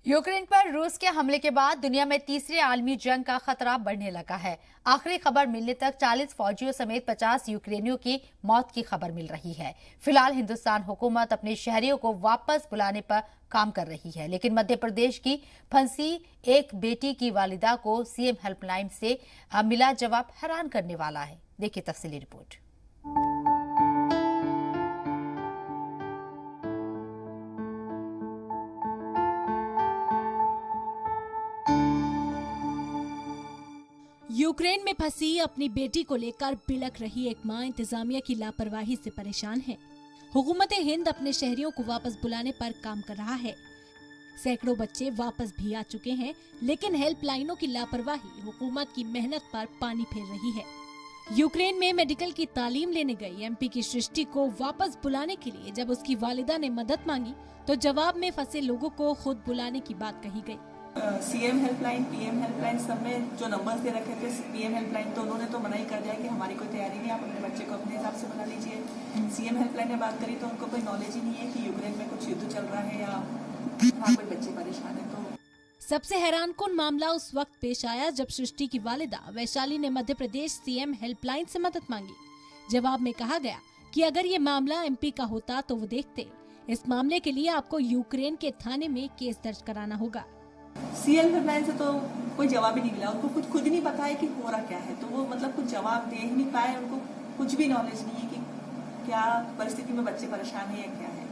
Ukraine पर रूस के हमले के बाद दुनिया में तीसरे आलमी जंग का खतरा बढ़ने लगा है। आखिरी खबर मिलने तक 40 फौजियों समेत 50 यूक्रेनियों की मौत की खबर मिल रही है। फिलहाल हिंदुस्तान हुकूमत अपने शहरियों को वापस बुलाने पर काम कर रही है, लेकिन मध्य प्रदेश की फंसी एक बेटी की वालिदा को सीएम हेल्पलाइन से मिला जवाब हैरान करने वाला है। देखिए तफसीली रिपोर्ट। यूक्रेन में फंसी अपनी बेटी को लेकर बिलख रही एक मां इंतजामिया की लापरवाही से परेशान है। हुकूमत हिंद अपने शहरियों को वापस बुलाने पर काम कर रहा है। सैकड़ों बच्चे वापस भी आ चुके हैं, लेकिन हेल्पलाइनों की लापरवाही हुकूमत की मेहनत पर पानी फेर रही है। यूक्रेन में मेडिकल की तालीम लेने गई एमपी की सृष्टि को वापस बुलाने के लिए जब उसकी वालिदा ने मदद मांगी तो जवाब में फंसे लोगों को खुद बुलाने की बात कही गई। सीएम हेल्पलाइन, पीएम हेल्पलाइन सब में जो नंबर्स दे रखे थे, पीएम हेल्पलाइन तो उन्होंने तो मना ही कर दिया कि हमारी कोई तैयारी नहीं, आप अपने बच्चे को अपने हिसाब से बुला लीजिए। सीएम हेल्पलाइन ने बात करी तो उनको कोई नॉलेज ही नहीं है कि यूक्रेन में कुछ युद्ध चल रहा है या वहाँ कोई बच्चे परेशान है। तो सबसे हैरानकुन मामला उस वक्त पेश आया जब सृष्टि की वालिदा वैशाली ने मध्य प्रदेश सीएम हेल्पलाइन से मदद मांगी। जवाब में कहा गया कि अगर ये मामला एमपी का होता तो वो देखते। इस मामले के लिए आपको यूक्रेन के थाने में केस दर्ज कराना होगा। सीएम हेल्पलाइन से तो कोई जवाब ही नहीं मिला। उनको कुछ खुद ही नहीं पता है कि हो रहा क्या है, तो वो मतलब कुछ जवाब दे ही नहीं पाए। उनको कुछ भी नॉलेज नहीं है कि क्या परिस्थिति में बच्चे परेशान है या क्या है।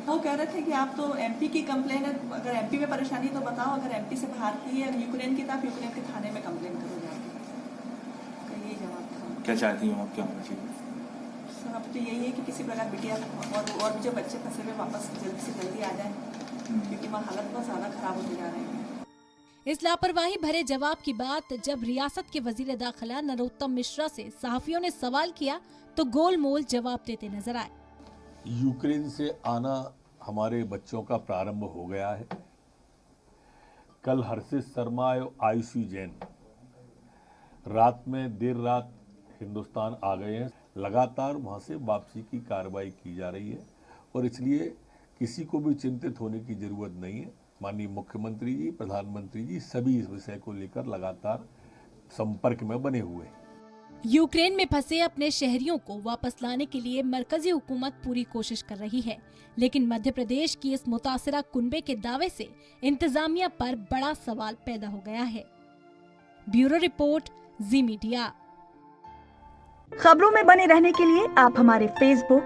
वो कह रहे थे कि आप तो एमपी की कंप्लेन है, अगर एमपी में परेशानी तो बताओ, अगर एमपी से बाहर की है यूक्रेन की तो आप यूक्रेन के थाने में कंप्लेन करो जाके। यही जवाब था। क्या चाहती हूँ आप, क्या होना चाहिए? सर अब तो यही है कि किसी प्रकार बिटिया और जो बच्चे फंसे हुए वापस जल्दी से जल्दी आ जाए, क्योंकि वहाँ हालत बहुत ज्यादा खराब होते जा रहे हैं। इस लापरवाही भरे जवाब की बात जब रियासत के वजीर दाखिला नरोत्तम मिश्रा से सहाफियों ने सवाल किया तो गोलमोल जवाब देते नजर आए। यूक्रेन से आना हमारे बच्चों का प्रारंभ हो गया है। कल हर्षित शर्मा और आयुषी जैन रात में देर रात हिंदुस्तान आ गए हैं। लगातार वहां से वापसी की कार्रवाई की जा रही है और इसलिए किसी को भी चिंतित होने की जरूरत नहीं है। माननीय मुख्यमंत्री जी, प्रधानमंत्री जी सभी इस विषय को लेकर लगातार संपर्क में बने हुए हैं। यूक्रेन में फंसे अपने शहरियों को वापस लाने के लिए मरकजी हुकूमत पूरी कोशिश कर रही है, लेकिन मध्य प्रदेश की इस मुतासिरा कुनबे के दावे से इंतजामिया पर बड़ा सवाल पैदा हो गया है। ब्यूरो रिपोर्ट, जी मीडिया। खबरों में बने रहने के लिए आप हमारे फेसबुक,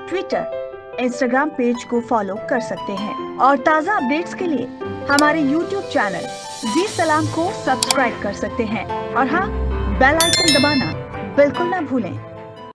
ट्विटर, इंस्टाग्राम पेज को फॉलो कर सकते हैं और ताज़ा अपडेट्स के लिए हमारे यूट्यूब चैनल जी सलाम को सब्सक्राइब कर सकते हैं। और हाँ, बेल आइकन दबाना बिल्कुल ना भूलें।